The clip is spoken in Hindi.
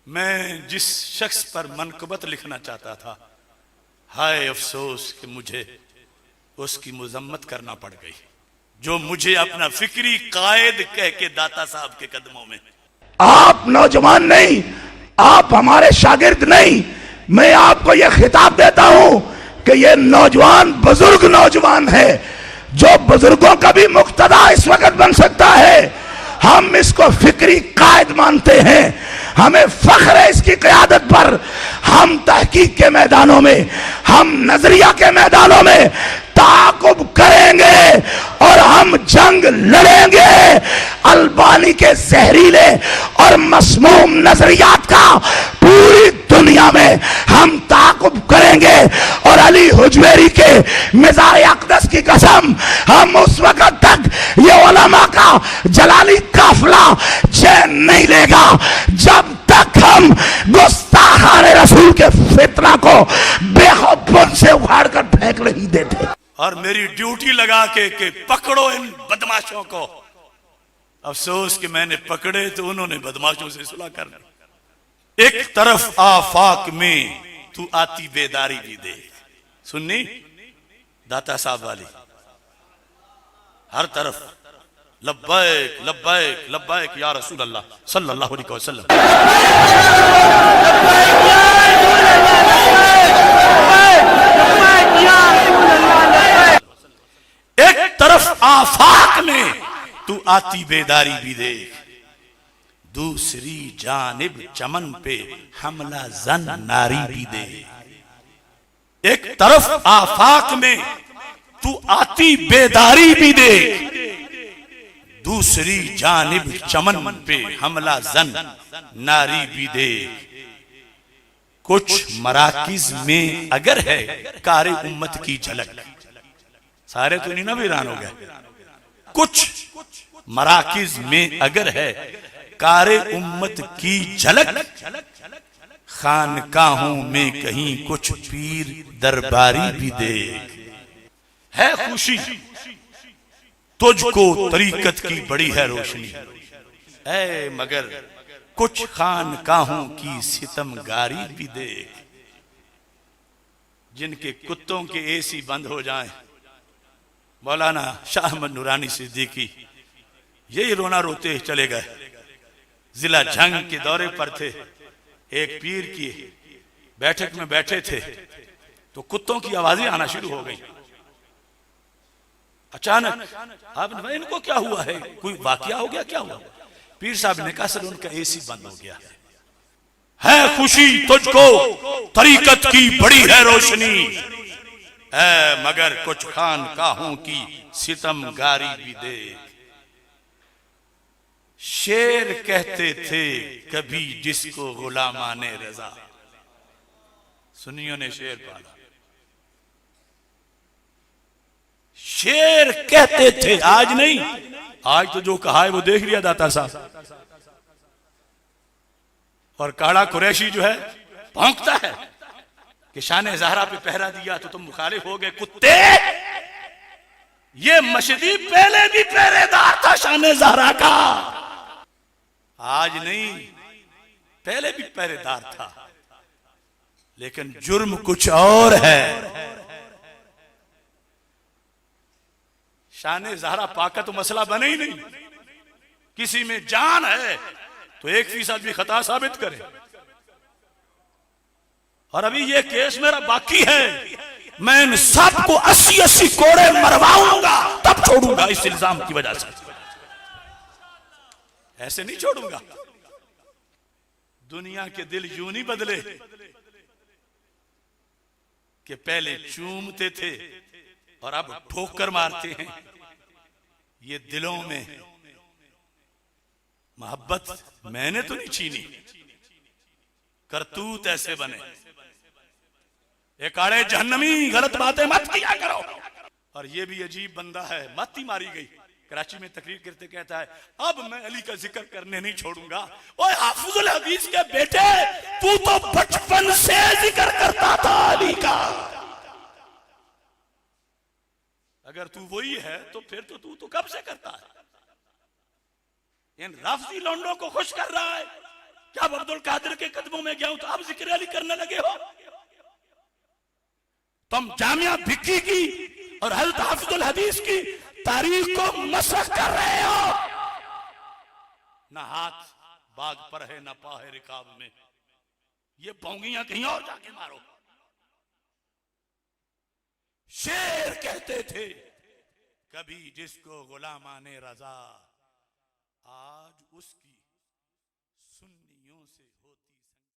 मैं जिस शख्स पर मनकबत लिखना चाहता था, हाय अफसोस कि मुझे उसकी मुजम्मत करना पड़ गई, जो मुझे अपना फिक्री कायद कह के दाता साहब के कदमों में। आप नौजवान नहीं, आप हमारे शागिर्द नहीं, मैं आपको यह खिताब देता हूं कि यह नौजवान बुजुर्ग नौजवान है, जो बुजुर्गों का भी मुक्तदा इस वक्त बन सकता है। हम इसको फिक्री कायद मानते हैं, हमें फख्र है इसकी क़यादत पर। हम तहकीक के मैदानों में, हम नजरिया के मैदानों में ताक़ुब करेंगे और हम जंग लड़ेंगे अल्बानी के जहरीले और मसमूम नजरियात का। पूरी दुनिया में हम ताक़ुब करेंगे और अली हुजवेरी के मिज़ार अक़दस की कसम, हम उस वक़्त तक ये उलमा का जलाली काफिला चैन नहीं लेगा जब तक हम गुस्ताखाने रसूल के फितना को बेखौफ से उखाड़ कर फेंक नहीं देते। और मेरी ड्यूटी लगा के पकड़ो इन बदमाशों को। अफसोस कि मैंने पकड़े तो उन्होंने बदमाशों से सुलह कर ली। एक तरफ आफाक में तू आती बेदारी भी देख, सुन्नी दाता साहब वाली, हर तरफ लब्बैक लब्बैक लब्बैक या रसूल अल्लाह सल्लल्लाहु अलैहि वसल्लम। एक तरफ आफाक में तू आती बेदारी भी देख, दूसरी जानिब चमन पे हमला जन नारी भी देख। एक तरफ आफाक में तू आती बेदारी भी देख, दूसरी जानिब चमन पे हमला जन नारी भी देख। कुछ मराकिज में अगर है कारे उम्मत की झलक, सारे तो नहीं ना वीरान हो गए। कुछ मराकिज में अगर है कारे उम्मत की झलक, खानकाहों में कहीं कुछ पीर दरबारी भी देख। है खुशी तुझको तरीकत की बड़ी है रोशनी, ऐ मगर कुछ खानकाहों की सितमगारी भी देख। जिनके कुत्तों के एसी बंद हो जाएं, मौलाना शाह अहमद नूरानी सिद्दीकी यही रोना रोते चले गए। जिला जंग के दौरे पर थे, एक पीर की बैठक में बैठे थे तो कुत्तों की आवाजें आना शुरू हो गई। अचानक आपने, इनको क्या हुआ है, कोई वाकया हो गया, क्या हुआ? पीर साहब ने कहा सर उनका एसी बंद हो गया है। खुशी तुझको तरीकत की बड़ी है रोशनी, है मगर कुछ खानकाहों की सितमगारी भी देख। शेर कहते थे कभी जिसको गुलामाने रजा, सुनियों ने शेर पाला। शेर कहते थे, आज नहीं, आज तो जो कहा है वो देख लिया दाता साहब। और काड़ा कुरैशी जो है भौंकता है कि शान ज़हरा पे पहरा दिया तो तुम मुखालिफ हो गए। कुत्ते, ये मशदी पहले भी पहरेदार था शान ज़हरा का, आज नहीं, पहले भी पहरेदार था, लेकिन जुर्म कुछ और है। शान ज़हरा पाका तो मसला बने ही नहीं। किसी में जान है तो 1% भी खता साबित करे। और अभी ये केस मेरा बाकी है, मैं इन सबको 80-80 कोड़े मरवाऊंगा तब छोड़ूंगा इस इल्जाम की वजह से, ऐसे नहीं छोड़ूंगा। दुनिया के दिल यूं नहीं बदले कि पहले चूमते थे और अब ठोकर मारते हैं। ये दिलों में मोहब्बत मैंने तो नहीं छीनी, करतूत ऐसे बने। एक आड़े जहन्नमी, गलत बातें मत किया करो। और ये भी अजीब बंदा है, मत ही मारी गई। कराची में तकरीर करते कहता है अब मैं अली का जिक्र करने नहीं छोड़ूंगा। ओए हाफिजुल हदीस के बेटे, तू तो बचपन से जिक्र करता था अली का। अगर तू वही है तो फिर तो तू तो कब से करता है। इन राफजी लौंडों को खुश कर रहा है क्या अब अब्दुल कादिर के कदमों में गया हूं तो अब जिक्र अली करने लगे हो? तुम जामिया भिक्की की और हज़रत हाफिजुल हदीस की तारीख को मसख कर रहे हो। ना हाथ बाग पर है ना पा है रिकाब में, ये पोंगियां कहीं और जाके मारो। शेर कहते थे कभी जिसको गुलामाने रजा, आज उसकी सुन्नियों से